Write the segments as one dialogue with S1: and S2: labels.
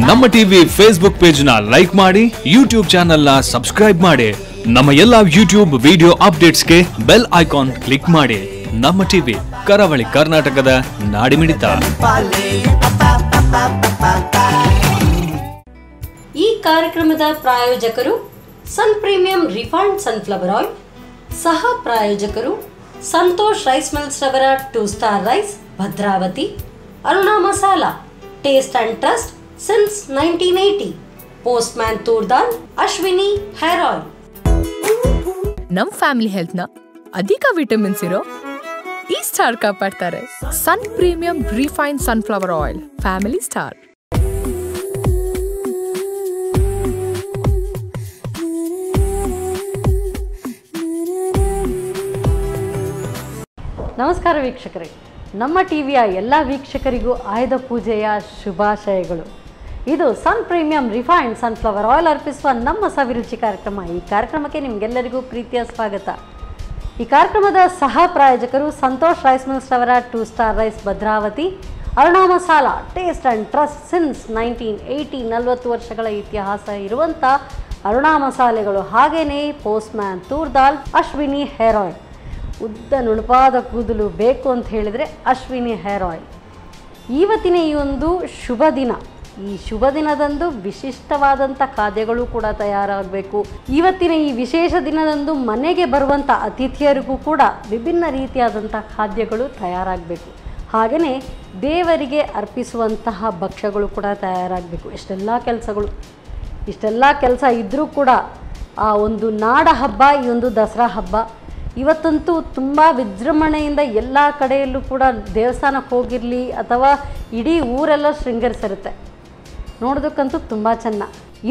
S1: ನಮ್ಮ TV Facebook page ನ like ಮಾಡಿ, ಯೂಟ್ಯೂಬ್ ಚಾನೆಲ್ ನ ಸಬ್ಸ್ಕ್ರೈಬ್ ಮಾಡಿ. ನಮ್ಮ ಎಲ್ಲಾ ಯೂಟ್ಯೂಬ್ ವಿಡಿಯೋ ಅಪ್ಡೇಟ್ಸ್ಗೆ ಬೆಲ್ ಐಕಾನ್ ಕ್ಲಿಕ್ ಮಾಡಿ. ನಮ್ಮ ಟಿವಿ, ಕರಾವಳಿ ಕರ್ನಾಟಕದ ನಾಡಿಮಿಡಿತ.
S2: ಈ ಕಾರ್ಯಕ್ರಮದ ಪ್ರಾಯೋಜಕರು Sun premium refined sunflower oil, ಸಹ ಪ್ರಾಯೋಜಕರು ಸಂತೋಷ್ ರೈಸ್ ಮಿಲ್ಸ್ ರವರ 2 star rice, Bhadravati. Aruna masala, taste and trust since 1980. Postman toor dal, Ashwini hair oil.
S3: ನಮ್ ಫ್ಯಾಮಿಲಿ ಹೆಲ್ತ್ ನ ಅಧಿಕ ವಿಟಮಿನ್ಸ್ ಇರೋ ಈ ಸ್ಟಾರ್ ಕಾಪಾಡ್ತಾರೆ. Sun premium refined sunflower oil, family star.
S2: ನಮಸ್ಕಾರ ವೀಕ್ಷಕರೇ, ನಮ್ಮ ಟಿವಿಯ ಎಲ್ಲ ವೀಕ್ಷಕರಿಗೂ ಆಯುಧ ಪೂಜೆಯ ಶುಭಾಶಯಗಳು. ಇದು ಸನ್ ಪ್ರೀಮಿಯಂ ರಿಫೈನ್ಡ್ ಸನ್ಫ್ಲವರ್ ಆಯಿಲ್ ಅರ್ಪಿಸುವ ನಮ್ಮ ಸವಿರುಚಿ ಕಾರ್ಯಕ್ರಮ. ಈ ಕಾರ್ಯಕ್ರಮಕ್ಕೆ ನಿಮಗೆಲ್ಲರಿಗೂ ಪ್ರೀತಿಯ ಸ್ವಾಗತ. ಈ ಕಾರ್ಯಕ್ರಮದ ಸಹ ಪ್ರಾಯೋಜಕರು ಸಂತೋಷ್ ರೈಸ್ ಮಿಲ್ಸ್ ರವರ 2 star rice, Bhadravati. Aruna masala, taste and trust since 1980. 40 ವರ್ಷಗಳ ಇತಿಹಾಸ ಇರುವಂಥ ಅರುಣಾ ಮಸಾಲೆಗಳು. ಹಾಗೆಯೇ postman toor dal, Ashwini hair oil. ಉದ್ದ ನುಣುಪಾದ ಕೂದಲು ಬೇಕು ಅಂತ ಹೇಳಿದರೆ ಅಶ್ವಿನಿ ಹೇರ್ ಆಯಿಲ್. ಇವತ್ತಿನ ಈ ಒಂದು ಶುಭ ದಿನ, ಈ ಶುಭ ದಿನದಂದು ವಿಶಿಷ್ಟವಾದಂಥ ಖಾದ್ಯಗಳು ಕೂಡ ತಯಾರಾಗಬೇಕು. ಇವತ್ತಿನ ಈ ವಿಶೇಷ ದಿನದಂದು ಮನೆಗೆ ಬರುವಂಥ ಅತಿಥಿಯರಿಗೂ ಕೂಡ ವಿಭಿನ್ನ ರೀತಿಯಾದಂಥ ಖಾದ್ಯಗಳು ತಯಾರಾಗಬೇಕು. ಹಾಗೆಯೇ ದೇವರಿಗೆ ಅರ್ಪಿಸುವಂತಹ ಭಕ್ಷ್ಯಗಳು ಕೂಡ ತಯಾರಾಗಬೇಕು. ಇಷ್ಟೆಲ್ಲ ಕೆಲಸ ಇದ್ದರೂ ಕೂಡ ಆ ಒಂದು ನಾಡ ಹಬ್ಬ, ಈ ಒಂದು ದಸರಾ ಹಬ್ಬ ಇವತ್ತಂತೂ ತುಂಬ ವಿಜೃಂಭಣೆಯಿಂದ ಎಲ್ಲ ಕಡೆಯಲ್ಲೂ ಕೂಡ ದೇವಸ್ಥಾನಕ್ಕೆ ಹೋಗಿರಲಿ ಅಥವಾ ಇಡೀ ಊರೆಲ್ಲ ಶೃಂಗರಿಸಿರುತ್ತೆ. ನೋಡೋದಕ್ಕಂತೂ ತುಂಬ ಚೆನ್ನ.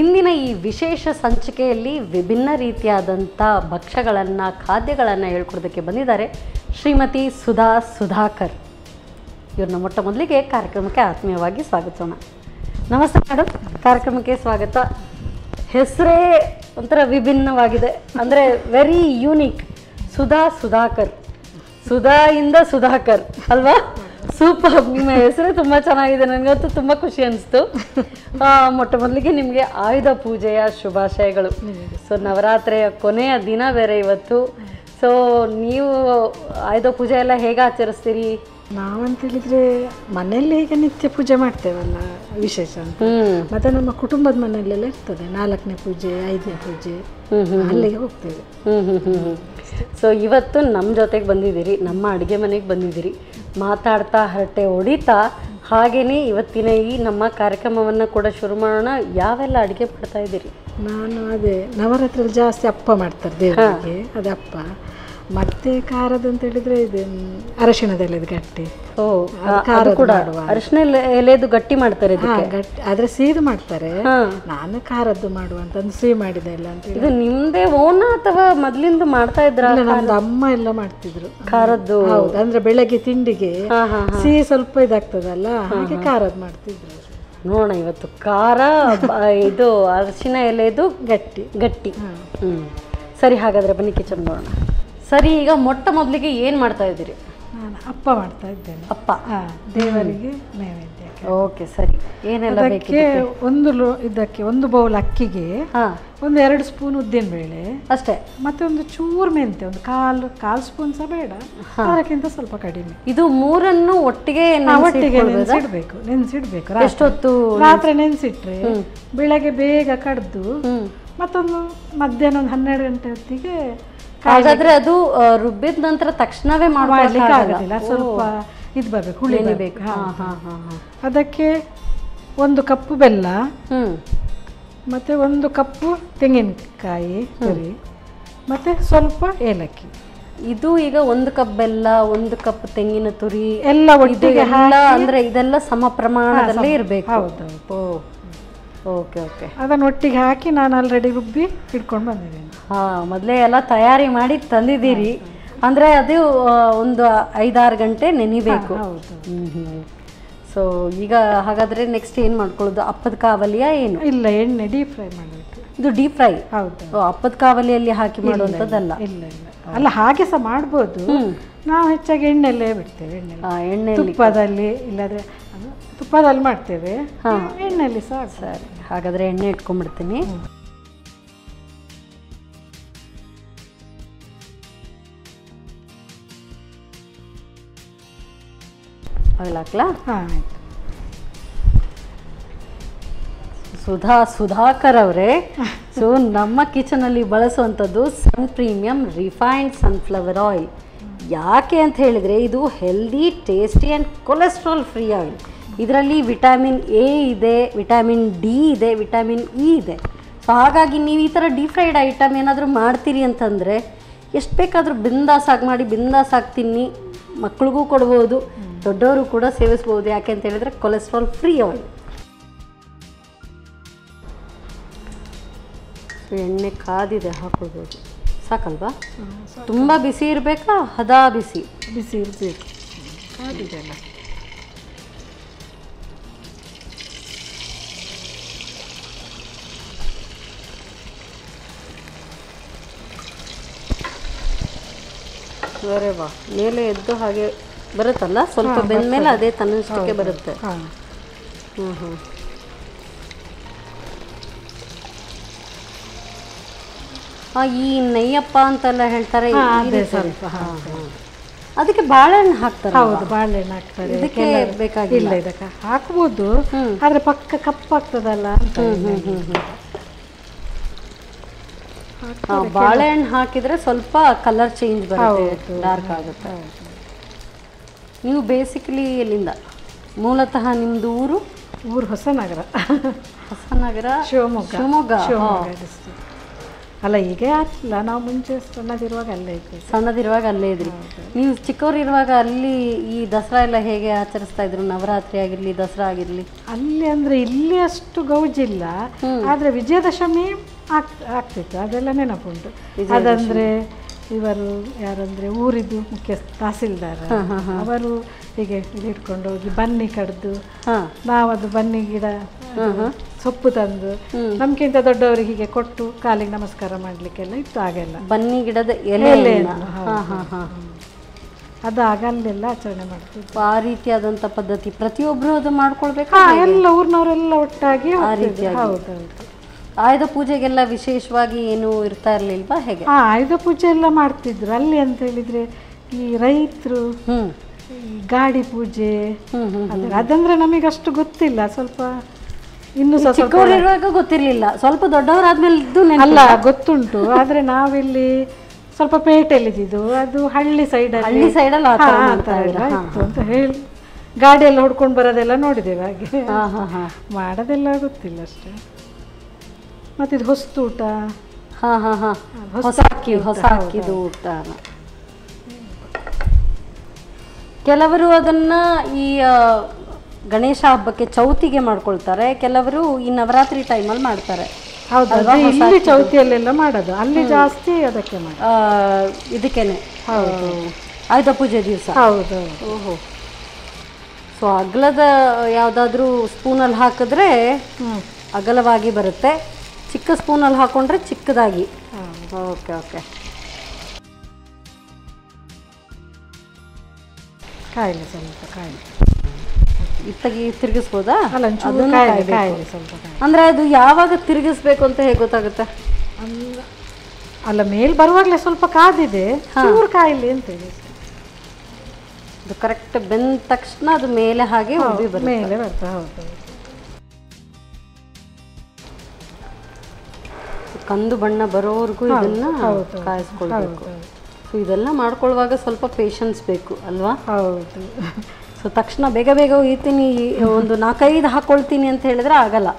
S2: ಇಂದಿನ ಈ ವಿಶೇಷ ಸಂಚಿಕೆಯಲ್ಲಿ ವಿಭಿನ್ನ ರೀತಿಯಾದಂಥ ಭಕ್ಷ್ಯಗಳನ್ನು, ಖಾದ್ಯಗಳನ್ನು ಹೇಳ್ಕೊಡೋದಕ್ಕೆ ಬಂದಿದ್ದಾರೆ ಶ್ರೀಮತಿ ಸುಧಾ ಸುಧಾಕರ್. ಇವ್ರನ್ನ ಮೊಟ್ಟ ಮೊದಲಿಗೆ ಕಾರ್ಯಕ್ರಮಕ್ಕೆ ಆತ್ಮೀಯವಾಗಿ ಸ್ವಾಗತಿಸೋಣ. ನಮಸ್ತೆ ಮೇಡಮ್, ಕಾರ್ಯಕ್ರಮಕ್ಕೆ ಸ್ವಾಗತ. ಹೆಸರೇ ಒಂಥರ ವಿಭಿನ್ನವಾಗಿದೆ, ಅಂದರೆ ವೆರಿ ಯೂನಿಕ್. ಸುಧಾ ಸುಧಾಕರ್, ಸುಧಾಯಿಂದ ಸುಧಾಕರ್ ಅಲ್ವಾ? ಸೂಪರ್, ನಿಮ್ಮ ಹೆಸರು ತುಂಬ ಚೆನ್ನಾಗಿದೆ. ನನಗಂತೂ ತುಂಬ ಖುಷಿ ಅನಿಸ್ತು. ಮೊಟ್ಟ ಮೊದಲಿಗೆ ನಿಮಗೆ ಆಯುಧ ಪೂಜೆಯ ಶುಭಾಶಯಗಳು. ಸೊ ನವರಾತ್ರಿಯ ಕೊನೆಯ ದಿನ ಬೇರೆ ಇವತ್ತು. ಸೊ ನೀವು ಆಯುಧ ಪೂಜೆ ಎಲ್ಲ ಹೇಗೆ ಆಚರಿಸ್ತೀರಿ?
S4: ನಾವಂತ ಹೇಳಿದ್ರೆ ಮನೆಯಲ್ಲಿ ಈಗ ನಿತ್ಯ ಪೂಜೆ ಮಾಡ್ತೇವಲ್ಲ, ವಿಶೇಷ ಅಂತ. ಮತ್ತೆ ನಮ್ಮ ಕುಟುಂಬದ ಮನೆಯಲ್ಲೆಲ್ಲ ಇರ್ತದೆ 4ನೇ ಪೂಜೆ, 5ನೇ ಪೂಜೆ, ಅಲ್ಲಿಗೆ ಹೋಗ್ತೇವೆ.
S2: ಸೊ ಇವತ್ತು ನಮ್ಮ ಜೊತೆಗೆ ಬಂದಿದ್ದೀರಿ, ನಮ್ಮ ಅಡುಗೆ ಮನೆಗೆ ಬಂದಿದ್ದೀರಿ. ಮಾತಾಡ್ತಾ ಹರಟೆ ಹೊಡಿತಾ ಹಾಗೆಯೇ ಇವತ್ತಿನ ಈ ನಮ್ಮ ಕಾರ್ಯಕ್ರಮವನ್ನು ಕೂಡ ಶುರು ಮಾಡೋಣ. ಯಾವೆಲ್ಲ ಅಡುಗೆ ಮಾಡ್ತಾ ಇದ್ದೀರಿ?
S4: ನಾನು ಅದೇ ನವರಾತ್ರಿಯಲ್ಲಿ ಜಾಸ್ತಿ ಅಪ್ಪ ಮಾಡ್ತಾರೆ ದೇವರಿಗೆ, ಅದು ಅಪ್ಪ. ಮತ್ತೆ ಖಾರದ ಅಂತ ಹೇಳಿದ್ರೆ ಇದು ಅರಶಿಣದ ಎಲೆದು ಗಟ್ಟಿ.
S2: ಅರಶಿನ ಎಲೆದು ಗಟ್ಟಿ ಮಾಡ್ತಾರೆ,
S4: ಗಟ್ಟಿ ಆದ್ರೆ ಸಿಹಿದು ಮಾಡ್ತಾರೆ. ನಾನು ಖಾರದ್ದು ಮಾಡುವಂತ ಸಿಹಿ ಮಾಡಿದೆ ಇಲ್ಲ ಅಂತ.
S2: ಇದು ನಿಮ್ದೇ ಓನ ಅಥವಾ ಮೊದ್ಲಿಂದ ಮಾಡ್ತಾ ಇದ್ರ?
S4: ನಮ್ದು ಅಮ್ಮ ಎಲ್ಲ ಮಾಡ್ತಿದ್ರು
S2: ಖಾರದ್ದು.
S4: ಹೌದು, ಅಂದ್ರೆ ಬೆಳಗ್ಗೆ ತಿಂಡಿಗೆ ಸಿಹಿ ಸ್ವಲ್ಪ ಇದಾಗ್ತದಲ್ಲ, ಹಾಗೆ ಖಾರದ್ದು ಮಾಡ್ತಿದ್ರು.
S2: ನೋಡೋಣ ಇವತ್ತು ಖಾರ, ಇದು ಅರಶಿನ ಎಲೆದು ಗಟ್ಟಿ ಗಟ್ಟಿ. ಸರಿ, ಹಾಗಾದ್ರೆ ಬನ್ನಿ ಕಿಚನ್ ನೋಡೋಣ. ಸರಿ, ಈಗ ಮೊಟ್ಟ ಮೊದಲಿಗೆ ಏನು ಮಾಡ್ತಾ ಇದ್ದೀರಿ?
S4: ನಾನು ಅಪ್ಪ ಮಾಡ್ತಾ ಇದ್ದೇನೆ.
S2: ಅಪ್ಪ
S4: ದೇವರಿಗೆ ನೈವೇದ್ಯಕ್ಕೆ.
S2: ಓಕೆ, ಸರಿ. ಏನೆಲ್ಲ ಬೇಕು?
S4: ಇದಕ್ಕೆ 1 ಬೌಲ್ ಅಕ್ಕಿಗೆ 1-2 ಸ್ಪೂನ್ ಉದ್ದಿನ ಬೇಳೆ
S2: ಅಷ್ಟೇ,
S4: ಮತ್ತೆ ಒಂದು ಚೂರು ಮೆಂತೆ, ಒಂದು ಕಾಲ್ ಸ್ಪೂನ್ ಸಹ ಬೇಡ, ಅದಕ್ಕಿಂತ ಸ್ವಲ್ಪ ಕಡಿಮೆ.
S2: ಇದು ಮೂರನ್ನು ಒಟ್ಟಿಗೆ
S4: ನೆನೆಸಿಡ್ಬೇಕು.
S2: ಎಷ್ಟೊತ್ತು?
S4: ರಾತ್ರಿ ನೆನೆಸಿಟ್ರೆ ಬೆಳಗ್ಗೆ ಬೇಗ ಕಡ್ದು ಮತ್ತೊಂದು ಮಧ್ಯಾಹ್ನ 12 ಗಂಟೆ ಹೊತ್ತಿಗೆ.
S2: ಹಾಗಾದ್ರೆ ಅದು ರುಬ್ಬಿದ ನಂತರ ತಕ್ಷಣವೇ ಮಾಡ್ಲಿಕ್ಕೆ
S4: ಆಗೋದಿಲ್ಲ, ಸ್ವಲ್ಪ ಇದು ಬರಬೇಕು, ಹುಳಿ ಬೇಕು. ಅದಕ್ಕೆ 1 ಕಪ್ಪು ಬೆಲ್ಲ, ಮತ್ತೆ 1 ಕಪ್ಪು ತೆಂಗಿನಕಾಯಿ ತುರಿ, ಮತ್ತೆ ಸ್ವಲ್ಪ ಏಲಕ್ಕಿ.
S2: ಇದು ಈಗ 1 ಕಪ್ ಬೆಲ್ಲ, 1 ಕಪ್ ತೆಂಗಿನ ತುರಿ
S4: ಎಲ್ಲ ಒಟ್ಟಿಗೆ
S2: ಅಂದ್ರೆ ಇದೆಲ್ಲ ಸಮ ಪ್ರಮಾಣದಲ್ಲಿ ಇರಬೇಕು.
S4: ಹೌದು.
S2: Okay okay.
S4: ಅದನ್ನು ಒಟ್ಟಿಗೆ ಹಾಕಿ ನಾನು ಆಲ್ರೆಡಿ ರುಬ್ಬಿ ಇಟ್ಕೊಂಡು ಬಂದಿದ್ದೇನೆ.
S2: ಮೊದಲೇ ಎಲ್ಲ ತಯಾರಿ ಮಾಡಿ ತಂದಿದ್ದೀರಿ. ಅಂದರೆ ಅದು ಒಂದು 5-6 ಗಂಟೆ ನೆನಿಬೇಕು. ಸೊ ಈಗ ಹಾಗಾದರೆ ನೆಕ್ಸ್ಟ್ ಏನು ಮಾಡ್ಕೊಳ್ಳೋದು? ಅಪ್ಪದ ಕಾವಲಿಯ ಏನು?
S4: ಇಲ್ಲ, ಎಣ್ಣೆ ಡೀಪ್ ಫ್ರೈ ಮಾಡಬೇಕು.
S2: ಇದು ಡೀಪ್ ಫ್ರೈ?
S4: ಹೌದು.
S2: ಅಪ್ಪದ ಕಾವಲಿಯಲ್ಲಿ ಹಾಕಿ ಮಾಡುವಂಥದ್ದಲ್ಲ?
S4: ಇಲ್ಲ ಇಲ್ಲ, ಅಲ್ಲ ಹಾಗೆ ಸಹ ಮಾಡ್ಬೋದು. ನಾವು ಹೆಚ್ಚಾಗಿ ಎಣ್ಣೆಲ್ಲೇ ಬಿಡ್ತೇವೆ. ಎಣ್ಣೆ ತುಪ್ಪದಲ್ಲಿ, ಇಲ್ಲಾಂದರೆ ತುಪ್ಪ ತುಪ್ಪದಲ್ಲಿ ಮಾಡ್ತೇವೆ, ಎಣ್ಣೆಯಲ್ಲಿ ಸಹ.
S2: ಸರಿ, ಹಾಗಾದರೆ ಎಣ್ಣೆ ಇಟ್ಕೊಂಡ್ಬಿಡ್ತೀನಿ. ಆಯಿಲ್ ಹಾಕ್ಲಾ?
S4: ಹಾಂ ಆಯಿತು.
S2: ಸುಧಾಕರ್ ಅವರೇ, ಸೊ ನಮ್ಮ ಕಿಚನಲ್ಲಿ ಬಳಸುವಂಥದ್ದು ಸನ್ ಪ್ರೀಮಿಯಂ ರಿಫೈನ್ಡ್ ಸನ್ಫ್ಲವರ್ ಆಯಿಲ್. ಯಾಕೆ ಅಂತ ಹೇಳಿದರೆ ಇದು healthy, tasty and cholesterol free oil. ಇದರಲ್ಲಿ ವಿಟಮಿನ್ ಎ ಇದೆ, ವಿಟಮಿನ್ ಡಿ ಇದೆ, ವಿಟಮಿನ್ ಇ ಇದೆ. ಸೊ ಹಾಗಾಗಿ ನೀವು ಈ ಥರ ಡೀಪ್ ಫ್ರೈಡ್ ಐಟಮ್ ಏನಾದರೂ ಮಾಡ್ತೀರಿ ಅಂತಂದರೆ ಎಷ್ಟು ಬೇಕಾದರೂ ಬಿಂದಾಸಾಗಿ ಮಾಡಿ, ಬಿಂದಾಸಾಗಿ ತಿನ್ನಿ. ಮಕ್ಳಿಗೂ ಕೊಡ್ಬೋದು, ದೊಡ್ಡವರು ಕೂಡ ಸೇವಿಸ್ಬೋದು. ಯಾಕೆ ಅಂತ ಹೇಳಿದರೆ ಕೊಲೆಸ್ಟ್ರಾಲ್ ಫ್ರೀ ಆಯಿಲ್. ಎಣ್ಣೆ ಕಾದಿದೆ, ಹಾಕೊಳ್ಬೋದು. ಸಾಕಲ್ವಾ? ತುಂಬ ಬಿಸಿ ಇರಬೇಕಾ? ಹದ ಬಿಸಿ?
S4: ಬಿಸಿ ಇರಬೇಕು. ಕಾದಿದೆ ಅಲ್ಲ.
S2: ಅರೆ ವಾ, ಮೇಲೆ ಎದ್ದು ಹಾಗೆ ಬರುತ್ತಲ್ಲ, ಸ್ವಲ್ಪ ಬೆಂದ ಮೇಲೆ ಅದೇ ತನ್ನಷ್ಟಕ್ಕೆ ಬರುತ್ತೆ. ಈ ನೆಯ್ಯಪ್ಪ ಅಂತೆಲ್ಲ ಹೇಳ್ತಾರೆ, ಅದಕ್ಕೆ ಬಾಳೆಹಣ್ಣು ಹಾಕ್ತಾರೆ.
S4: ಹೌದು, ಬಾಳೆಹಣ್ಣು ಹಾಕ್ತಾರೆ.
S2: ಇದಕ್ಕೆ ಬೇಕಾಗಿಲ್ಲ.
S4: ಇದಕ್ಕೆ ಹಾಕ್ಬೋದು, ಆದ್ರೆ ಪಕ್ಕ ಕಪ್ಪಾಗ್ತದಲ್ಲ ಅಂತ.
S2: ಬಾಳೆಹಣ್ಣು ಹಾಕಿದ್ರೆ ಸ್ವಲ್ಪ ಕಲರ್ ಚೇಂಜ್ ಬರುತ್ತೆ, ಡಾರ್ಕ್ ಆಗುತ್ತೆ. ನೀವು ಬೇಸಿಕಲಿ ಎಲ್ಲಿಂದ? ಮೂಲತಃ ನಿಮ್ಮದು ಊರು?
S4: ಹೊಸನಗರ.
S2: ಹೊಸನಗರ,
S4: ಶಿವಮೊಗ್ಗ.
S2: ಶಿವಮೊಗ್ಗ
S4: ಅಲ್ಲ, ಈಗ ಆಗಿಲ್ಲ, ನಾವು ಮುಂಚೆ ಸಣ್ಣದಿರುವಾಗ ಅಲ್ಲೇ ಇದ್ವಿ.
S2: ಸಣ್ಣದಿರುವಾಗ ಅಲ್ಲೇ ಇದ್ರಿ. ನೀವು ಚಿಕ್ಕವರು ಇರುವಾಗ ಅಲ್ಲಿ ಈ ದಸರಾ ಎಲ್ಲ ಹೇಗೆ ಆಚರಿಸ್ತಾ ಇದ್ರು? ನವರಾತ್ರಿ ಆಗಿರಲಿ, ದಸರಾ ಆಗಿರಲಿ
S4: ಅಲ್ಲಿ ಅಂದರೆ ಇಲ್ಲಿ ಅಷ್ಟು ಗೌಜಿಲ್ಲ, ಆದರೆ ವಿಜಯದಶಮಿ ಆಗ್ತಿತ್ತು, ಅದೆಲ್ಲ ನೆನಪುಂಟು. ಅದಂದರೆ ಇವರು ಯಾರಂದರೆ ಊರಿದ್ದು ಮುಖ್ಯ ತಹಸೀಲ್ದಾರ ಅವರು ಹೀಗೆ ಇಟ್ಕೊಂಡು ಹೋಗಿ ಬನ್ನಿ ಕಡ್ದು, ನಾವದು ಬನ್ನಿ ಗಿಡ ಸೊಪ್ಪು ತಂದು ನಮ್ಗಿಂತ ದೊಡ್ಡವರಿಗೆ ಹೀಗೆ ಕೊಟ್ಟು ಕಾಲಿಗೆ ನಮಸ್ಕಾರ ಮಾಡ್ಲಿಕ್ಕೆಲ್ಲ ಇತ್ತು. ಆಗೆಲ್ಲ
S2: ಬನ್ನಿ ಗಿಡದ ಎಲೆ
S4: ಅದು ಆಗ ಅಲ್ಲೆಲ್ಲ ಆಚರಣೆ ಮಾಡ್ತಿದ್ವಿ.
S2: ಆ ರೀತಿಯಾದಂಥ ಪದ್ಧತಿ ಪ್ರತಿಯೊಬ್ಬರು ಅದು ಮಾಡ್ಕೊಳ್ಬೇಕು.
S4: ಎಲ್ಲ ಊರಿನವರೆಲ್ಲ ಒಟ್ಟಾಗಿ
S2: ಆ ರೀತಿಯಾಗಿ.
S4: ಹೌದೌದು.
S2: ಆಯುಧ ಪೂಜೆಗೆಲ್ಲ ವಿಶೇಷವಾಗಿ ಏನು ಇರ್ತಾ ಇರ್ಲಿಲ್ವಾ? ಹೇಗೆ?
S4: ಆಯುಧ ಪೂಜೆ ಎಲ್ಲ ಮಾಡ್ತಿದ್ರು ಅಲ್ಲಿ. ಅಂತ ಹೇಳಿದ್ರೆ ಈ ರೈತರು ಗಾಡಿ ಪೂಜೆ ಅದಂದ್ರೆ ನಮಗೆ ಅಷ್ಟು ಗೊತ್ತಿಲ್ಲ. ಸ್ವಲ್ಪ ಇನ್ನು
S2: ಚಿಕ್ಕವರಿರುವಾಗ ಗೊತ್ತಿರ್ಲಿಲ್ಲ, ಸ್ವಲ್ಪ ದೊಡ್ಡವರಾದ್ಮೇಲೆ
S4: ಅಲ್ಲ ಗೊತ್ತುಂಟು. ಆದ್ರೆ ನಾವಿಲ್ಲಿ ಸ್ವಲ್ಪ ಪೇಟೆಯಲ್ಲಿದ್ದು, ಅದು ಹಳ್ಳಿ ಸೈಡಲ್ಲಿ ಇತ್ತು ಅಂತ ಹೇಳಿ ಗಾಡಿ ಎಲ್ಲ ಹೊಡ್ಕೊಂಡು ಬರೋದೆಲ್ಲ ನೋಡಿದ್ದೇವೆ. ಹಾಗೆ ಮಾಡೋದೆಲ್ಲ ಗೊತ್ತಿಲ್ಲ ಅಷ್ಟೇ. ಮತ್ತೆ ಇದು ಹೊಸ್ತೂಟ,
S2: ಹೊಸ ಅಕ್ಕಿದು ಊಟ. ಕೆಲವರು ಅದನ್ನ ಈ ಗಣೇಶ ಹಬ್ಬಕ್ಕೆ ಚೌತಿಗೆ ಮಾಡ್ಕೊಳ್ತಾರೆ, ಕೆಲವರು ಈ ನವರಾತ್ರಿ ಟೈಮಲ್ಲಿ ಮಾಡ್ತಾರೆ.
S4: ಹೌದಾ? ಇಲ್ಲಿ ಚೌತಿಯಲ್ಲೆಲ್ಲ ಮಾಡೋದು, ಅಲ್ಲಿ ಜಾಸ್ತಿ ಅದಕ್ಕೆ
S2: ಇದಕ್ಕೇನೆ ಆಯುಧ ಪೂಜೆ ದಿವಸ.
S4: ಹೌದು.
S2: ಓಹೋ. ಸೊ ಅಗಲದ ಯಾವುದಾದ್ರೂ ಸ್ಪೂನಲ್ಲಿ ಹಾಕಿದ್ರೆ ಅಗಲವಾಗಿ ಬರುತ್ತೆ, ಚಿಕ್ಕ ಸ್ಪೂನಲ್ಲಿ ಹಾಕೊಂಡ್ರೆ ಚಿಕ್ಕದಾಗಿ. Okay okay.
S4: ಕಾಯಿಲೆ ಸ್ವಲ್ಪ ಕಾಯಿಲೆ
S2: ಇತ್ತಾಗಿ ತಿರುಗಿಸ್ಬೋದಾ?
S4: ಸ್ವಲ್ಪ
S2: ಅಂದ್ರೆ ಅದು ಯಾವಾಗ ತಿರುಗಿಸ್ಬೇಕು ಅಂತ ಹೇಗೆ ಗೊತ್ತಾಗುತ್ತೆ?
S4: ಅಲ್ಲ, ಮೇಲ್ ಬರುವಾಗಲೇ ಸ್ವಲ್ಪ ಕಾದಿದೆ, ಚೂರು ಕಾಯಿಲೆ ಅಂತೇಳಿ.
S2: ಅದು ಕರೆಕ್ಟ್ ಬೆಂದ ತಕ್ಷಣ ಅದು ಮೇಲೆ ಹಾಗೆ
S4: ಮೇಲೆ ಬರ್ತದೆ. ಹೌದು.
S2: ಕಂದು ಬಣ್ಣ ಬರೋವರೆಗೂ ಇದನ್ನ ಕಾಯಿಸ್ಕೊಳ್ಬೇಕು. ಸೊ ಇದೆಲ್ಲ ಮಾಡ್ಕೊಳ್ಳುವಾಗ ಸ್ವಲ್ಪ ಪೇಷನ್ಸ್ ಬೇಕು ಅಲ್ವಾ?
S4: ಹೌದು.
S2: ಸೊ ತಕ್ಷಣ ಬೇಗ ಬೇಗ ಒಯ್ತೀನಿ, ಒಂದು 4-5 ಹಾಕೊಳ್ತೀನಿ ಅಂತ ಹೇಳಿದ್ರೆ ಆಗಲ್ಲ.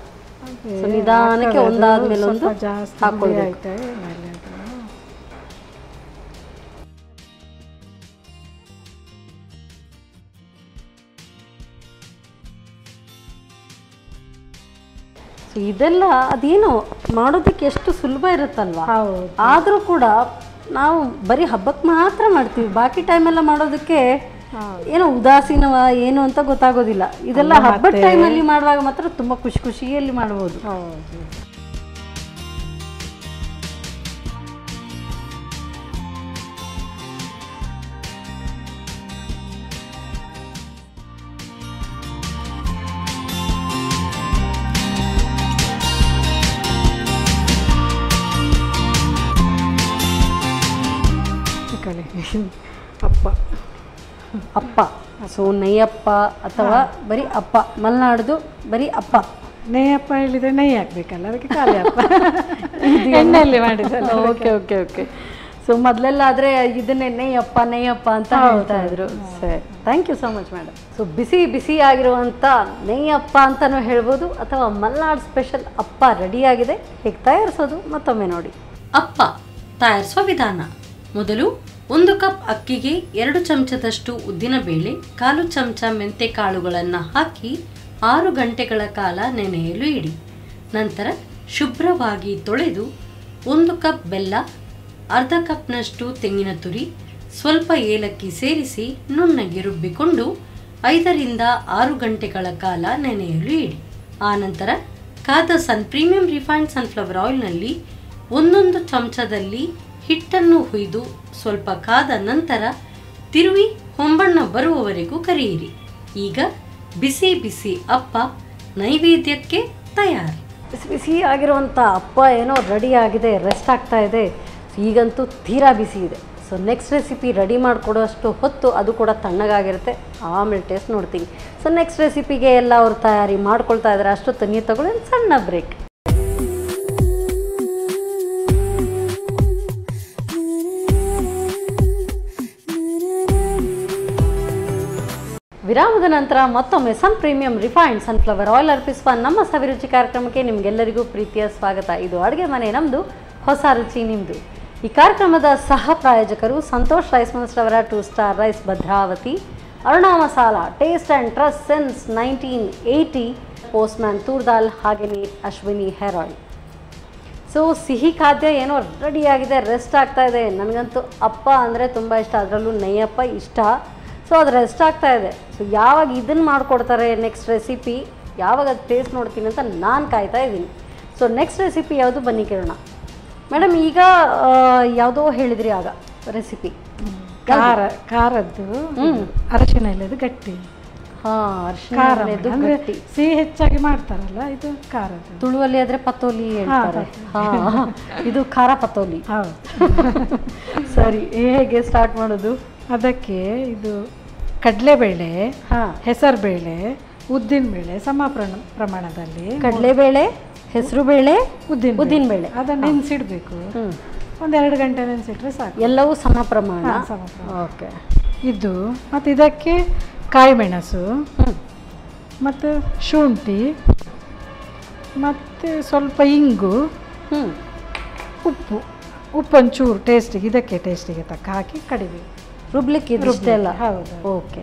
S2: ಸೊ ನಿಧಾನಕ್ಕೆ ಒಂದಾದ್ಮೇಲೆ ಒಂದು ಹಾಕೊಳ್ಬೇಕು. ಇದೆಲ್ಲ ಅದೇನು ಮಾಡೋದಕ್ಕೆ ಎಷ್ಟು ಸುಲಭ ಇರುತ್ತಲ್ವಾ? ಆದರೂ ಕೂಡ ನಾವು ಬರೀ ಹಬ್ಬಕ್ಕೆ ಮಾತ್ರ ಮಾಡ್ತೀವಿ, ಬಾಕಿ ಟೈಮೆಲ್ಲ ಮಾಡೋದಕ್ಕೆ ಏನೋ ಉದಾಸೀನವ ಏನು ಅಂತ ಗೊತ್ತಾಗೋದಿಲ್ಲ. ಇದೆಲ್ಲ ಹಬ್ಬದ ಟೈಮಲ್ಲಿ ಮಾಡುವಾಗ ಮಾತ್ರ ತುಂಬ ಖುಷಿ ಖುಷಿಯಲ್ಲಿ ಮಾಡ್ಬೋದು.
S4: ಹೇಳ್ತೀನಿ, ಅಪ್ಪ.
S2: ಅಪ್ಪ. ಸೊ ನೆಯ್ಯಪ್ಪ ಅಥವಾ ಬರೀ ಅಪ್ಪ, ಮಲೆನಾಡ್ದು ಬರೀ ಅಪ್ಪ.
S4: ನೆಯ್ಯಪ್ಪ ಹೇಳಿದರೆ ನೆಯ್ಯಿ ಹಾಕ್ಬೇಕಲ್ಲ, ಅದಕ್ಕೆ ಖಾಲಿ ಅಪ್ಪ. ಎಣ್ಣೆಯಲ್ಲಿ ಮಾಡಿದ್ದಲ್ಲ.
S2: Okay okay okay. ಸೊ ಮೊದಲೆಲ್ಲ ಆದರೆ ಇದನ್ನೇ ನೆಯ್ಯಪ್ಪ ನೆಯ್ಯಪ್ಪ ಅಂತ ಹೇಳ್ತಾ ಇದ್ರು. ಸರಿ, thank you so much madam. So ಬಿಸಿ ಬಿಸಿ ಆಗಿರುವಂಥ ನೆಯ್ಯಪ್ಪ ಅಂತಲೂ ಹೇಳ್ಬೋದು, ಅಥವಾ ಮಲೆನಾಡು ಸ್ಪೆಷಲ್ ಅಪ್ಪ ರೆಡಿಯಾಗಿದೆ. ಹೇಗೆ ತಯಾರಿಸೋದು ಮತ್ತೊಮ್ಮೆ ನೋಡಿ. ಅಪ್ಪ ತಯಾರಿಸುವ ವಿಧಾನ: ಮೊದಲು 1 ಕಪ್ ಅಕ್ಕಿಗೆ 2 ಚಮಚದಷ್ಟು ಉದ್ದಿನಬೇಳೆ, 1/4 ಚಮಚ ಮೆಂತೆ ಕಾಳುಗಳನ್ನು ಹಾಕಿ 6 ಗಂಟೆಗಳ ಕಾಲ ನೆನೆಯಲು ಇಡಿ. ನಂತರ ಶುಭ್ರವಾಗಿ ತೊಳೆದು 1 ಕಪ್ ಬೆಲ್ಲ, ಅರ್ಧ ಕಪ್ನಷ್ಟು ತೆಂಗಿನ ತುರಿ, ಸ್ವಲ್ಪ ಏಲಕ್ಕಿ ಸೇರಿಸಿ ನುಣ್ಣಗೆ ರುಬ್ಬಿಕೊಂಡು 5 ರಿಂದ 6 ಗಂಟೆಗಳ ಕಾಲ ನೆನೆಯಲು ಇಡಿ. ಆನಂತರ ಕಾದ ಪ್ರೀಮಿಯಂ ರಿಫೈನ್ಡ್ ಸನ್ಫ್ಲವರ್ ಆಯಿಲ್ನಲ್ಲಿ 1 ಚಮಚದಲ್ಲಿ ಹಿಟ್ಟನ್ನು ಹುಯ್ದು ಸ್ವಲ್ಪ ಕಾದ ನಂತರ ತಿರುವಿ ಹೊಂಬಣ್ಣ ಬರುವವರೆಗೂ ಕರಿಯಿರಿ. ಈಗ ಬಿಸಿ ಬಿಸಿ ಅಪ್ಪ ನೈವೇದ್ಯಕ್ಕೆ ತಯಾರು. ಬಿಸಿ ಬಿಸಿ ಆಗಿರುವಂಥ ಅಪ್ಪ ಏನೋ ರೆಡಿ ಆಗಿದೆ, ರೆಸ್ಟ್ ಆಗ್ತಾ ಇದೆ. ಈಗಂತೂ ತೀರಾ ಬಿಸಿ ಇದೆ. ಸೊ ನೆಕ್ಸ್ಟ್ ರೆಸಿಪಿ ರೆಡಿ ಮಾಡಿಕೊಡೋಷ್ಟು ಹೊತ್ತು ಅದು ಕೂಡ ತಣ್ಣಗಾಗಿರುತ್ತೆ, ಆಮೇಲೆ ಟೇಸ್ಟ್ ನೋಡ್ತೀನಿ. ಸೊ ನೆಕ್ಸ್ಟ್ ರೆಸಿಪಿಗೆ ಎಲ್ಲ ಅವ್ರು ತಯಾರಿ ಮಾಡ್ಕೊಳ್ತಾ ಇದ್ದಾರೆ. ಅಷ್ಟೊತ್ತು ನೀರು ತಗೊಳ್ಳಿ, ಸಣ್ಣ ಬ್ರೇಕ್. ವಿರಾಮದ ನಂತರ ಮತ್ತೊಮ್ಮೆ ಪ್ರೀಮಿಯಂ ರಿಫೈನ್ಡ್ ಸನ್ಫ್ಲವರ್ ಆಯಿಲ್ ಅರ್ಪಿಸುವ ನಮ್ಮ ಸವಿರುಚಿ ಕಾರ್ಯಕ್ರಮಕ್ಕೆ ನಿಮಗೆಲ್ಲರಿಗೂ ಪ್ರೀತಿಯ ಸ್ವಾಗತ. ಇದು ಅಡುಗೆ ಮನೆ ನಮ್ಮದು, ಹೊಸ ರುಚಿ ನಿಮ್ಮದು. ಈ ಕಾರ್ಯಕ್ರಮದ ಸಹ ಪ್ರಾಯೋಜಕರು ಸಂತೋಷ್ ರೈಸ್ ಮಿಲ್ಸ್ ರವರ 2 star rice Bhadravati, Aruna masala, taste and trust since 1980, postman toor dal, ಹಾಗೆಯೇ ಅಶ್ವಿನಿ ಹೇರ್ ಆಯಿಲ್. ಸೊ ಸಿಹಿ ಖಾದ್ಯ ಏನೋ ರೆಡಿಯಾಗಿದೆ, ರೆಸ್ಟ್ ಆಗ್ತಾ ಇದೆ. ನನಗಂತೂ ಅಪ್ಪ ಅಂದರೆ ತುಂಬ ಇಷ್ಟ, ಅದರಲ್ಲೂ ನೆಯ್ಯಪ್ಪ ಇಷ್ಟ. ಸೊ ಅದು ರೆಸ್ಟ್ ಆಗ್ತಾ ಇದೆ. ಸೊ ಯಾವಾಗ ಇದನ್ನು ಮಾಡಿಕೊಡ್ತಾರೆ ನೆಕ್ಸ್ಟ್ ರೆಸಿಪಿ, ಯಾವಾಗ ಅದು ಟೇಸ್ಟ್ ನೋಡ್ತೀನಿ ಅಂತ ನಾನು ಕಾಯ್ತಾ ಇದ್ದೀನಿ. ಸೊ ನೆಕ್ಸ್ಟ್ ರೆಸಿಪಿ ಯಾವುದು ಬನ್ನಿ ಕೇಳೋಣ. ಮೇಡಮ್ ಈಗ ಯಾವುದೋ ಹೇಳಿದ್ರಿ ಆಗ ರೆಸಿಪಿ,
S4: ಖಾರದ್ದು ಅರಶಿನ ಇಲ್ಲದು ಗಟ್ಟಿ. ಖಾರ ಅಂದರೆ ಸಿಹಿ ಹೆಚ್ಚಾಗಿ ಮಾಡ್ತಾರಲ್ಲ, ಇದು ಖಾರದ್ದು.
S2: ತುಳುವಲ್ಲಿ ಆದರೆ ಪತೋಲಿ ಹೇಳ್ತಾರೆ. ಇದು ಖಾರ ಪತೋಲಿ.
S4: ಹೌದು.
S2: ಸರಿ, ಹೇಗೆ ಸ್ಟಾರ್ಟ್ ಮಾಡೋದು?
S4: ಅದಕ್ಕೆ ಇದು ಕಡಲೆಬೇಳೆ, ಹೆಸರುಬೇಳೆ, ಉದ್ದಿನಬೇಳೆ ಸಮ ಪ್ರಮಾಣದಲ್ಲಿ.
S2: ಕಡಲೆಬೇಳೆ, ಹೆಸರುಬೇಳೆ, ಉದ್ದಿನಬೇಳೆ
S4: ಅದನ್ನು ನೆನೆಸಿಡಬೇಕು. 1-2 ಗಂಟೆ ನೆನೆಸಿಟ್ರೆ ಸಾಕು.
S2: ಎಲ್ಲವೂ ಸಮ ಪ್ರಮಾಣ.
S4: ಓಕೆ. ಇದು ಮತ್ತು ಇದಕ್ಕೆ ಕಾಯಿ ಮೆಣಸು ಮತ್ತು ಶುಂಠಿ ಮತ್ತು ಸ್ವಲ್ಪ ಇಂಗು, ಉಪ್ಪೊಂಚೂರು ಟೇಸ್ಟಿಗೆ, ಇದಕ್ಕೆ ಟೇಸ್ಟಿಗೆ ತಕ್ಕ ಹಾಕಿ ಕಡಿಬೇಕು.
S2: ರುಬ್ಲಿಕ್ಕೆ ಇದಿಷ್ಟೆಲ್ಲ?
S4: ಹೌದು.
S2: ಓಕೆ.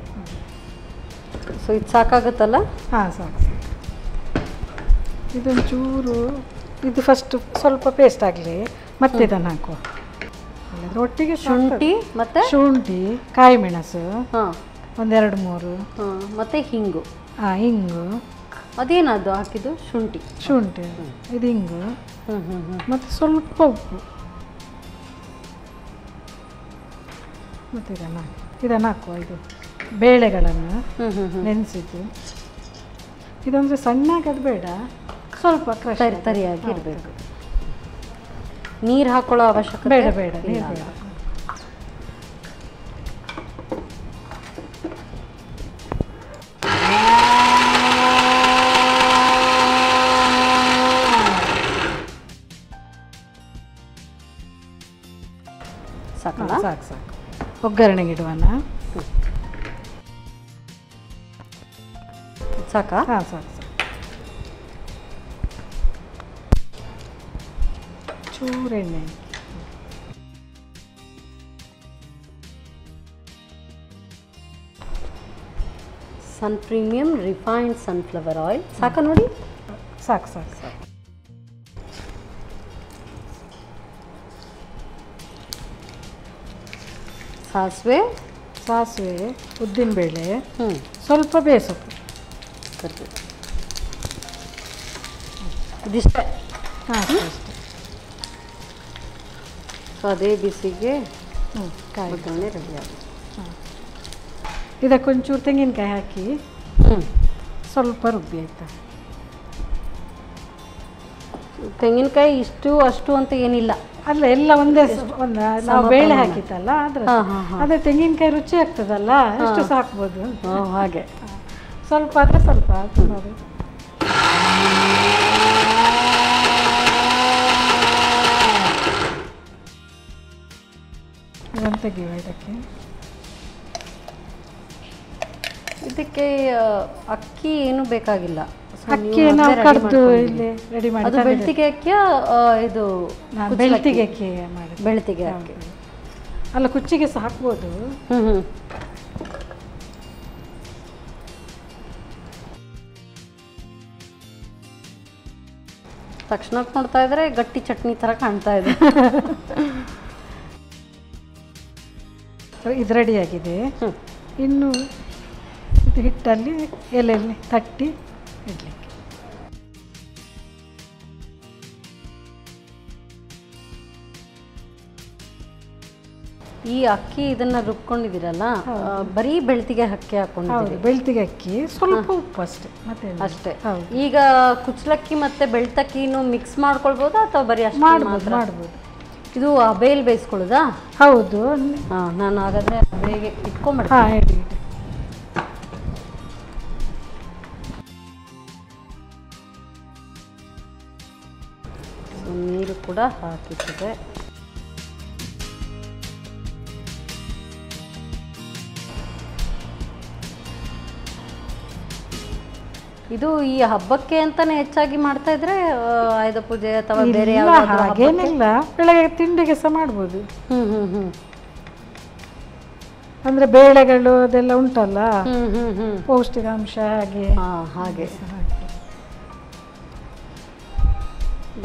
S2: ಸೊ ಇದು ಸಾಕಾಗುತ್ತಲ್ಲ?
S4: ಹಾಂ, ಸಾಕು. ಇದೊಂಚೂರು ಇದು ಫಸ್ಟ್ ಸ್ವಲ್ಪ ಪೇಸ್ಟ್ ಆಗಲಿ, ಮತ್ತೆ ಇದನ್ನು ಹಾಕುವ. ಒಟ್ಟಿಗೆ ಶುಂಠಿ, ಕಾಯಿ ಮೆಣಸು, 1-2-3,
S2: ಮತ್ತು ಹಿಂಗು.
S4: ಹಿಂಗು.
S2: ಅದೇನದು ಹಾಕಿದ್ದು? ಶುಂಠಿ.
S4: ಇದು ಹಿಂಗು, ಮತ್ತು ಸ್ವಲ್ಪ ಉಪ್ಪು. ಮತ್ತು ಇದನ್ನು ಹಾಕುವ. ಇದು ಬೇಳೆಗಳನ್ನು ನೆನೆಸಿದ್ದು. ಇದೊಂದು ಸಣ್ಣಗೆ ಅದು ಬೇಡ, ಸ್ವಲ್ಪ
S2: ತರಿಯಾಗಿ ಇರಬೇಕು. ನೀರು ಹಾಕೊಳ್ಳೋ ಅವಶ್ಯಕತೆ
S4: ಬೇಡ. ನೀರು ಬೇಡ.
S2: ಸಾಕಲ್ಲ?
S4: ಸಾಕು. ಒಗ್ಗರಣೆಗೆ ಇಡುವನ.
S2: ಸಾಕಾ?
S4: ಹಾಂ, ಸಾಕು. ಚೂರು ಎಣ್ಣೆ,
S2: ಪ್ರೀಮಿಯಂ ರಿಫೈನ್ಡ್ ಸನ್ಫ್ಲವರ್ ಆಯಿಲ್ ಸಾಕಾ ನೋಡಿ?
S4: ಸಾಕು. ಸಾಸಿವೆ, ಉದ್ದಿನಬೇಳೆ, ಸ್ವಲ್ಪ ಬೇಸೊಪ್ಪು,
S2: ಇದಿಷ್ಟೇ.
S4: ಹಾಂ, ಅಷ್ಟೇ.
S2: ಸೊ ಅದೇ ಬಿಸಿಗೆ ಕಾಯಿ ಒಗ್ಗರಣೆ ರೆಡಿ ಆಗುತ್ತೆ.
S4: ಇದಕ್ಕೊಂಚೂರು ತೆಂಗಿನಕಾಯಿ ಹಾಕಿ ಸ್ವಲ್ಪ ರುಬ್ಬಿ ಆಯಿತಾ.
S2: ತೆಂಗಿನಕಾಯಿ ಇಷ್ಟು ಅಷ್ಟು ಅಂತ ಏನಿಲ್ಲ,
S4: ಅಲ್ಲ ಎಲ್ಲ ಒಂದೇ ನಾವು ಬೇಳೆ ಹಾಕಿತ್ತಲ್ಲ ಆದ್ರೆ ಅದೇ ತೆಂಗಿನಕಾಯಿ ರುಚಿ ಆಗ್ತದಲ್ಲ ಎಷ್ಟು ಸಾಕ್ಬೋದು.
S2: ಹಾಗೆ
S4: ಸ್ವಲ್ಪ ಆದರೆ ಸ್ವಲ್ಪ ನೋಡಿ. ಇದನ್ನು ತೆಗೆಯುವ
S2: ಇದಕ್ಕೆ ಅಕ್ಕಿ ಏನು ಬೇಕಾಗಿಲ್ಲ.
S4: ಅಕ್ಕಿ ನಾವು ಕಡ್ದು ಇಲ್ಲಿ ರೆಡಿ ಮಾಡಿ.
S2: ಅದು ಬೆಳ್ತಿಗೆ ಅಕ್ಕಿಯ ಇದು
S4: ಬೆಳ್ತಿಗೆ ಅಕ್ಕಿ ಮಾಡಿ.
S2: ಬೆಳ್ತಿಗೆ ಅಕ್ಕಿ
S4: ಅಲ್ಲ ಕುಚ್ಚಿಗೆ ಸಹ ಹಾಕ್ಬೋದು.
S2: ತಕ್ಷಣಕ್ಕೆ ನೋಡ್ತಾ ಇದ್ರೆ ಗಟ್ಟಿ ಚಟ್ನಿ ಥರ ಕಾಣ್ತಾ ಇದೆ.
S4: ಇದು ರೆಡಿಯಾಗಿದೆ. ಇನ್ನು ಇದು ಹಿಟ್ಟಲ್ಲಿ ಎಲೆಯಲ್ಲಿ ತಟ್ಟಿ ಇಡಲಿಕ್ಕೆ.
S2: ಈ ಅಕ್ಕಿ ಇದನ್ನ ರುಬ್ಕೊಂಡಿದ್ದೀರಲ್ಲ, ಬರೀ ಬೆಳ್ತಿಗೆ ಅಕ್ಕಿ ಹಾಕೊಂಡಿದ್ದೀರಿ.
S4: ಬೆಳ್ತಿಗೆ ಅಕ್ಕಿ ಸ್ವಲ್ಪ ಉಪ್ಪು ಅಷ್ಟೇ, ಮತ್ತೆ
S2: ಅಷ್ಟೇ. ಈಗ ಕುಚ್ಚಲಕ್ಕಿ ಮತ್ತೆ ಬೆಳ್ತಕ್ಕಿನೂ ಮಿಕ್ಸ್ ಮಾಡ್ಕೊಳ್ಬೋದಾ ಅಥವಾ ಬರೀ ಅಷ್ಟೇ
S4: ಮಾಡ್ಬೋದು?
S2: ಇದು ಹಬೆಯಲ್ಲಿ ಬೇಯಿಸ್ಕೊಳ್ಳೋದಾ?
S4: ಹೌದು.
S2: ನಾನು ಹಾಗಾದ್ರೆ ಹಬೆಗೆ ಇಟ್ಕೊಂಡ್ಬಿಡ್ತೀನಿ.
S4: ಇಡಿ.
S2: ನೀರು ಕೂಡ ಹಾಕಿಟ್ಟಿದೆ. ಇದು ಈ ಹಬ್ಬಕ್ಕೆ ಅಂತಾನೆ ಹೆಚ್ಚಾಗಿ ಮಾಡ್ತಾ ಇದ್ರೆ ಆಯುಧ ಪೂಜೆ ಅಥವಾ ಬೇರೆ
S4: ಹಾಗೇನಿಲ್ಲ, ಬೆಳಗ್ಗೆ ತಿಂಡಿಗೆ ಸಹ ಮಾಡ್ಬೋದು. ಅಂದ್ರೆ ಬೇಳೆಗಳು ಅದೆಲ್ಲ ಉಂಟಲ್ಲ, ಪೌಷ್ಟಿಕಾಂಶ
S2: ಹಾಗೆ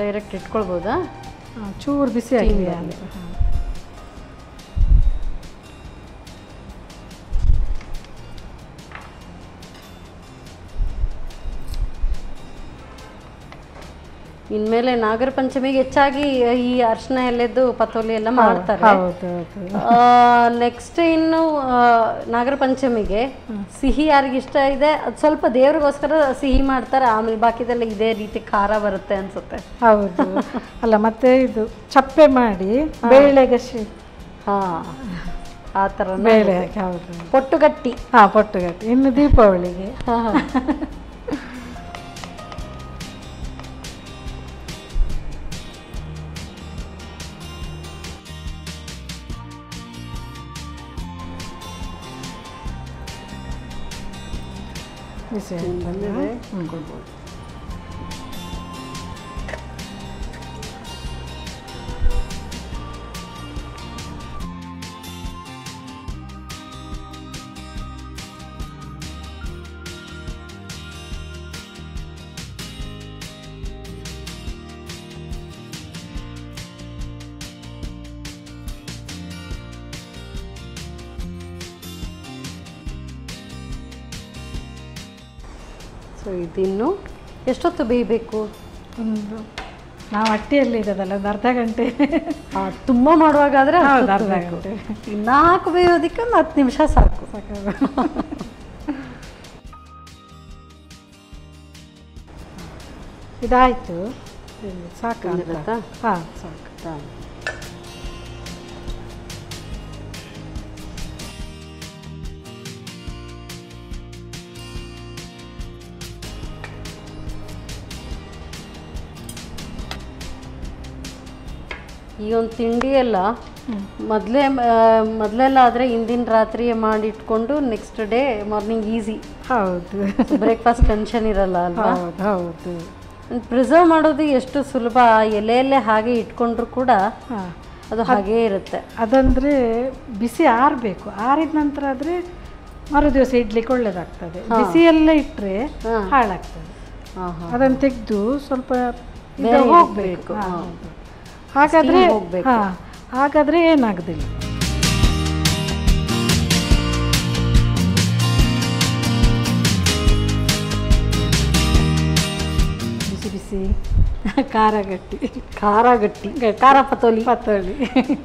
S2: ಡೈರೆಕ್ಟ್ ಇಟ್ಕೊಳ್ಬೋದಾ?
S4: ಚೂರು ಬಿಸಿ ಆಗಿದೆ.
S2: ಇನ್ಮೇಲೆ ನಾಗರ ಪಂಚಮಿಗೆ ಹೆಚ್ಚಾಗಿ ಈ ಅರ್ಶಿನ ಎಲೆದು ಪತೋಲಿ ಎಲ್ಲ ಮಾಡ್ತಾರೆ. ನೆಕ್ಸ್ಟ್ ಇನ್ನು ನಾಗರ ಪಂಚಮಿಗೆ ಸಿಹಿ ಯಾರಿಗಿಷ್ಟ ಇದೆ ಅದು ಸ್ವಲ್ಪ ದೇವ್ರಿಗೋಸ್ಕರ ಸಿಹಿ ಮಾಡ್ತಾರೆ, ಆಮೇಲೆ ಬಾಕಿದೆಲ್ಲ ಇದೇ ರೀತಿ ಖಾರ ಬರುತ್ತೆ ಅನ್ಸುತ್ತೆ.
S4: ಹೌದು. ಅಲ್ಲ ಮತ್ತೆ ಇದು ಚಪ್ಪೆ ಮಾಡಿ ಬೇಳೆಗೆ
S2: ಆ ಥರ
S4: ಬೇಳೆ ಹಾಕಿ. ಹೌದು,
S2: ಪೊಟ್ಟುಗಟ್ಟಿ.
S4: ಪೊಟ್ಟುಗಟ್ಟಿ. ಇನ್ನು ದೀಪಾವಳಿಗೆ ಬಿಸಿ
S2: ಬಂದಿದೆ. ಸೊ ಇದಿನ್ನು ಎಷ್ಟೊತ್ತು ಬೇಯಬೇಕು?
S4: ನಾವು ಅಟ್ಟಿಯಲ್ಲಿ ಇರೋದಲ್ಲ, ಒಂದು ಅರ್ಧ ಗಂಟೆ.
S2: ತುಂಬ ಮಾಡುವಾಗಾದರೆ
S4: ಅರ್ಧ ಗಂಟೆ.
S2: 4 ಬೇಯೋದಕ್ಕೆ ಒಂದು 10 ನಿಮಿಷ ಸಾಕು.
S4: ಇದಾಯಿತು, ಸಾಕು.
S2: ಹಾಂ, ಸಾಕು. ಈ ಒಂದು ತಿಂಡಿ ಎಲ್ಲ ಮೊದಲೆಲ್ಲ ಆದರೆ ಹಿಂದಿನ ರಾತ್ರಿ ಮಾಡಿಟ್ಕೊಂಡು ನೆಕ್ಸ್ಟ್ ಡೇ ಮಾರ್ನಿಂಗ್ ಈಸಿ.
S4: ಹೌದು,
S2: ಬ್ರೇಕ್ಫಾಸ್ಟ್ ಟೆನ್ಷನ್ ಇರಲ್ಲ ಅಲ್ವಾ?
S4: ಹೌದು.
S2: ಪ್ರಿಸರ್ವ್ ಮಾಡೋದು ಎಷ್ಟು ಸುಲಭ, ಎಲೆಯಲ್ಲೇ ಹಾಗೆ ಇಟ್ಕೊಂಡ್ರು ಕೂಡ ಅದು ಹಾಗೇ ಇರುತ್ತೆ.
S4: ಅದಂದರೆ ಬಿಸಿ ಆರಬೇಕು, ಆರಿದ ನಂತರ ಆದರೆ ಮರುದಿವಸ ಇಡ್ಲಿಕ್ಕೆ ಒಳ್ಳೇದಾಗ್ತದೆ. ಬಿಸಿಯಲ್ಲೇ ಇಟ್ಟರೆ ಹಾಳಾಗ್ತದೆ. ಅದನ್ನು ತೆಗೆದು ಸ್ವಲ್ಪ ಹೋಗಬೇಕು. ಹಾಗಾದರೆ ಏನಾಗೋದಿಲ್ಲ. ಬಿಸಿ ಬಿಸಿ
S2: ಖಾರ ಪತೋಲಿ.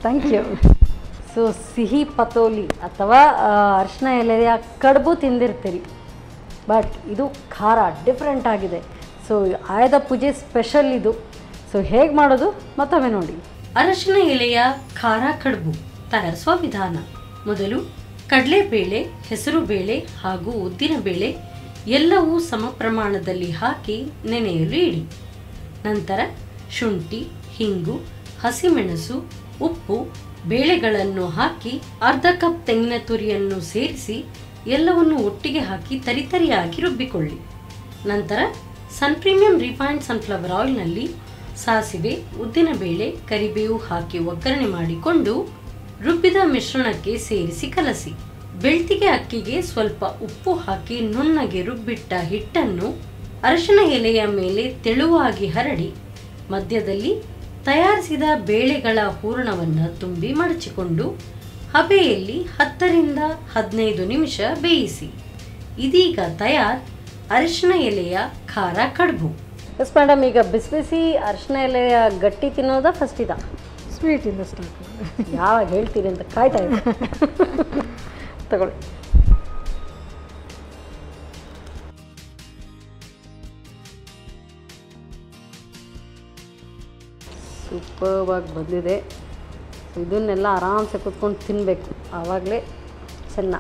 S4: Thank you.
S2: ಸೊ ಸಿಹಿ ಪತೋಲಿ ಅಥವಾ ಅರಿಶಿನ ಎಲೆಯ ಕಡುಬು ತಿಂದಿರ್ತೀರಿ, ಬಟ್ ಇದು ಖಾರ ಡಿಫ್ರೆಂಟ್ ಆಗಿದೆ. ಸೊ ಆಯುಧ ಪೂಜೆ ಸ್ಪೆಷಲ್ ಇದು. ಸೊ ಹೇಗೆ ಮಾಡೋದು ಮತ್ತೊಮ್ಮೆ ನೋಡಿ. ಅರಶಿನ ಎಲೆಯ ಖಾರ ಕಡುಬು ತಯಾರಿಸುವ ವಿಧಾನ. ಮೊದಲು ಕಡಲೆಬೇಳೆ, ಹೆಸರುಬೇಳೆ ಹಾಗೂ ಉದ್ದಿನಬೇಳೆ ಎಲ್ಲವೂ ಸಮ ಪ್ರಮಾಣದಲ್ಲಿ ಹಾಕಿ ನೆನೆಯಲು ಇಡಿ. ನಂತರ ಶುಂಠಿ, ಹಿಂಗು, ಹಸಿಮೆಣಸು, ಉಪ್ಪು, ಬೇಳೆಗಳನ್ನು ಹಾಕಿ ಅರ್ಧ ಕಪ್ ತೆಂಗಿನ ತುರಿಯನ್ನು ಸೇರಿಸಿ ಎಲ್ಲವನ್ನು ಒಟ್ಟಿಗೆ ಹಾಕಿ ತರಿತರಿಯಾಗಿ ರುಬ್ಬಿಕೊಳ್ಳಿ. ನಂತರ ಸನ್ ಪ್ರೀಮಿಯಂ ರಿಫೈನ್ಡ್ ಸನ್ಫ್ಲವರ್ ಆಯಿಲ್ನಲ್ಲಿ ಸಾಸಿವೆ, ಉದ್ದಿನಬೇಳೆ, ಕರಿಬೇವು ಹಾಕಿ ಒಗ್ಗರಣೆ ಮಾಡಿಕೊಂಡು ರುಬ್ಬಿದ ಮಿಶ್ರಣಕ್ಕೆ ಸೇರಿಸಿ ಕಲಸಿ. ಬೆಳ್ತಿಗೆ ಅಕ್ಕಿಗೆ ಸ್ವಲ್ಪ ಉಪ್ಪು ಹಾಕಿ ನುಣ್ಣಗೆ ರುಬ್ಬಿಟ್ಟ ಹಿಟ್ಟನ್ನು ಅರಶಿನ ಎಲೆಯ ಮೇಲೆ ತೆಳುವಾಗಿ ಹರಡಿ ಮಧ್ಯದಲ್ಲಿ ತಯಾರಿಸಿದ ಬೇಳೆಗಳ ಹೂರಣವನ್ನು ತುಂಬಿ ಮಡಚಿಕೊಂಡು ಹಬೆಯಲ್ಲಿ 10 ರಿಂದ 15 ನಿಮಿಷ ಬೇಯಿಸಿ. ಇದೀಗ ತಯಾರ್ ಅರಿಶಿನ ಎಲೆಯ ಖಾರ ಕಡುಬು. ಎಸ್ ಮೇಡಮ್, ಈಗ ಬಿಸಿ ಬಿಸಿ ಅರಿಶಿನ ಎಲೆಯ ಗಟ್ಟಿ ತಿನ್ನೋದಾ ಫಸ್ಟ್ ಇದ?
S4: ಸ್ವೀಟಿಂದ ಸ್ಟಾರ್ಟ್.
S2: ಯಾವಾಗ ಹೇಳ್ತೀರಿ ಅಂತ ಕಾಯ್ತಾ ಇದೆ. ತಗೊಳ್ಳಿ. ಸೂಪರ್ವಾಗಿ ಬಂದಿದೆ. ಇದನ್ನೆಲ್ಲ ಆರಾಮ್ಸೆ ಕೂತ್ಕೊಂಡು ತಿನ್ನಬೇಕು, ಆವಾಗಲೇ ಚೆನ್ನ.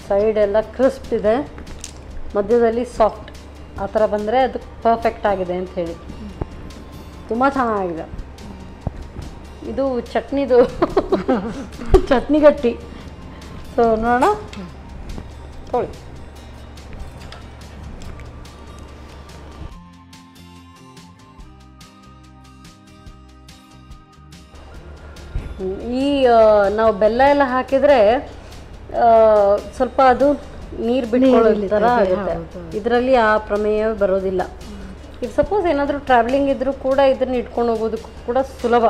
S2: ಸೈಡೆಲ್ಲ ಕ್ರಿಸ್ಪ್ ಇದೆ, ಮಧ್ಯದಲ್ಲಿ ಸಾಫ್ಟ್, ಆ ಥರ ಬಂದರೆ ಅದು ಪರ್ಫೆಕ್ಟ್ ಆಗಿದೆ ಅಂತ ಹೇಳಿ. ತುಂಬ ಚೆನ್ನಾಗಿದೆ. ಇದು ಚಟ್ನಿದು ಚಟ್ನಿ ಗಟ್ಟಿ. ಸೊ ನೋಡೋಣ, ತೊಗೊಳ್ಳಿ. ಈ ನಾವು ಬೆಲ್ಲ ಎಲ್ಲ ಹಾಕಿದರೆ ಸ್ವಲ್ಪ ಅದು ನೀರು ಬಿಟ್ಕೊಳ್ಳೋ ಥರ ಆಗುತ್ತೆ. ಇದರಲ್ಲಿ ಆ ಪ್ರಮೇಯ ಬರೋದಿಲ್ಲ. ಈಗ ಸಪೋಸ್ ಏನಾದರೂ ಟ್ರಾವೆಲಿಂಗ್ ಇದ್ರೂ ಕೂಡ ಇದನ್ನ ಇಟ್ಕೊಂಡು ಹೋಗೋದಕ್ಕೂ ಕೂಡ ಸುಲಭ.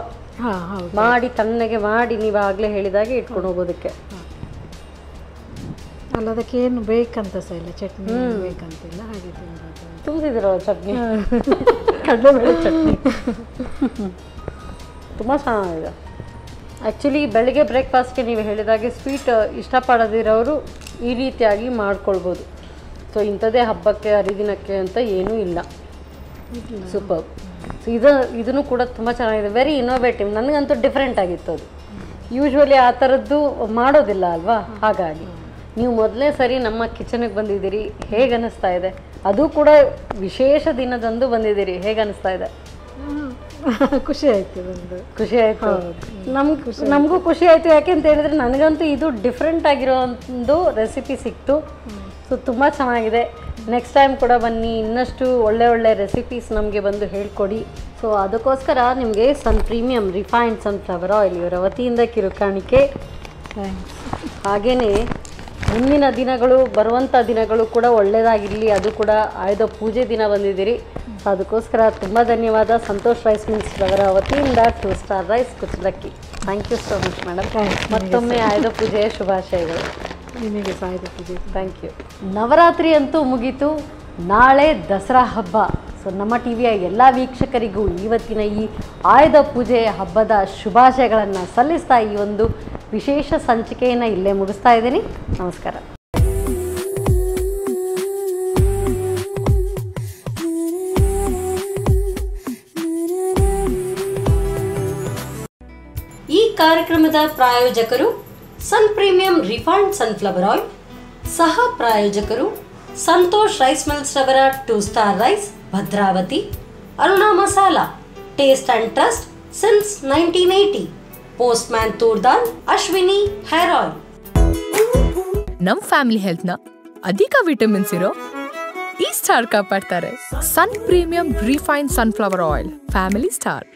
S2: ಮಾಡಿ ತಣ್ಣಗೆ ಮಾಡಿ ನೀವು ಆಗಲೇ ಹೇಳಿದಾಗೆ ಇಟ್ಕೊಂಡು ಹೋಗೋದಕ್ಕೆ.
S4: ಅಲ್ಲ, ಅದಕ್ಕೆ ಏನು ಬೇಕಂತ ಸಹ ಇಲ್ಲ, ಚಟ್ನಿ ಬೇಕಂತಿಲ್ಲ, ಹಾಗೆ
S2: ತುಂಬಿದಿರಲ್ಲ ಚಟ್ನಿ, ಕಡಲೆಬೇಳೆ ಚಟ್ನಿ. ತುಂಬ ಚೆನ್ನಾಗಿದೆ. ಆ್ಯಕ್ಚುಲಿ ಬೆಳಗ್ಗೆ ಬ್ರೇಕ್ಫಾಸ್ಟ್ಗೆ ನೀವು ಹೇಳಿದಾಗೆ ಸ್ವೀಟ್ ಇಷ್ಟಪಡದಿರೋರು ಈ ರೀತಿಯಾಗಿ ಮಾಡ್ಕೊಳ್ಬೋದು. ಸೊ ಇಂಥದ್ದೇ ಹಬ್ಬಕ್ಕೆ ಹರಿದಿನಕ್ಕೆ ಅಂತ ಏನೂ ಇಲ್ಲ. ಸೂಪರ್. ಸೊ ಇದನ್ನು ಕೂಡ ತುಂಬ ಚೆನ್ನಾಗಿದೆ. Very innovative. ನನಗಂತೂ ಡಿಫ್ರೆಂಟ್ ಆಗಿತ್ತು ಅದು. ಯೂಶ್ವಲಿ ಆ ಥರದ್ದು ಮಾಡೋದಿಲ್ಲ ಅಲ್ವಾ. ಹಾಗಾಗಿ ನೀವು ಮೊದಲನೇ ಸರಿ ನಮ್ಮ ಕಿಚನ್ಗೆ ಬಂದಿದ್ದೀರಿ. ಹೇಗೆ ಅನ್ನಿಸ್ತಾ ಇದೆ? ಅದು ಕೂಡ ವಿಶೇಷ ದಿನದಂದು ಬಂದಿದ್ದೀರಿ. ಹೇಗೆ ಅನ್ನಿಸ್ತಾ ಇದೆ?
S4: ಖುಷಿ ಆಯಿತು.
S2: ಖುಷಿ ಆಯಿತು. ನಮಗೂ ಖುಷಿ ಆಯಿತು. ಯಾಕೆ ಅಂತ ಹೇಳಿದ್ರೆ ನನಗಂತೂ ಇದು ಡಿಫ್ರೆಂಟ್ ಆಗಿರೋ ಒಂದು ರೆಸಿಪಿ ಸಿಕ್ತು. ಸೊ ತುಂಬ ಚೆನ್ನಾಗಿದೆ. ನೆಕ್ಸ್ಟ್ ಟೈಮ್ ಕೂಡ ಬನ್ನಿ, ಇನ್ನಷ್ಟು ಒಳ್ಳೆ ರೆಸಿಪೀಸ್ ನಮಗೆ ಬಂದು ಹೇಳ್ಕೊಡಿ. ಸೊ ಅದಕ್ಕೋಸ್ಕರ ನಿಮಗೆ ಸನ್ ಪ್ರೀಮಿಯಂ ರಿಫೈನ್ಡ್ ಸನ್ಫ್ಲವರ್ ಆಯಿಲ್ ಇವರ ವತಿಯಿಂದ ಕಿರುಕಾಣಿಕೆ. ಹಾಗೆಯೇ ಮುಂದಿನ ದಿನಗಳು, ಬರುವಂಥ ದಿನಗಳು ಕೂಡ ಒಳ್ಳೆಯದಾಗಿರಲಿ. ಅದು ಕೂಡ ಆಯುಧ ಪೂಜೆ ದಿನ ಬಂದಿದ್ದೀರಿ. ಸೊ ಅದಕ್ಕೋಸ್ಕರ ತುಂಬ ಧನ್ಯವಾದ. ಸಂತೋಷ್ ರೈಸ್ ಮಿಲ್ಸ್ ಅವರ ವತಿಯಿಂದ 2 ಸ್ಟಾರ್ ರೈಸ್ ಕುಚ್ಚಲಕ್ಕಿ. Thank you so much madam. ಮತ್ತೊಮ್ಮೆ ಆಯುಧ ಪೂಜೆಯ ಶುಭಾಶಯಗಳು.
S4: ನಿಮಗೆ ಆಯುಧ ಪೂಜೆ.
S2: Thank you. ನವರಾತ್ರಿ ಅಂತೂ ಮುಗೀತು. ನಾಳೆ ದಸರಾ ಹಬ್ಬ. ಸೊ ನಮ್ಮ ಟಿವಿಯ ಎಲ್ಲ ವೀಕ್ಷಕರಿಗೂ ಇವತ್ತಿನ ಈ ಆಯುಧ ಪೂಜೆ ಹಬ್ಬದ ಶುಭಾಶಯಗಳನ್ನು ಸಲ್ಲಿಸ್ತಾ ಈ ಒಂದು ವಿಶೇಷ ಸಂಚಿಕೆಯನ್ನು ಇಲ್ಲೇ ಮುಗಿಸ್ತಾ ಇದ್ದೀನಿ. ನಮಸ್ಕಾರ. ಈ ಕಾರ್ಯಕ್ರಮದ ಪ್ರಾಯೋಜಕರು Sun premium refined sunflower oil. ಸಹ ಪ್ರಾಯೋಜಕರು ಸಂತೋಷ್ ರೈಸ್ ಮಿಲ್ಸ್ ರವರ 2 star rice Bhadravati. Aruna masala, taste and trust since 1980. Postman toor dal, Ashwini hair oil.
S3: ನಮ್ ಫ್ಯಾಮಿಲಿ ಹೆಲ್ತ್ ನ ಅಧಿಕ ವಿಟಮಿನ್ಸ್ ಇರೋ ಈ ಸ್ಟಾರ್ ಕಾಪಾಡ್ತಾರೆ. Sun premium refined sunflower oil, family star.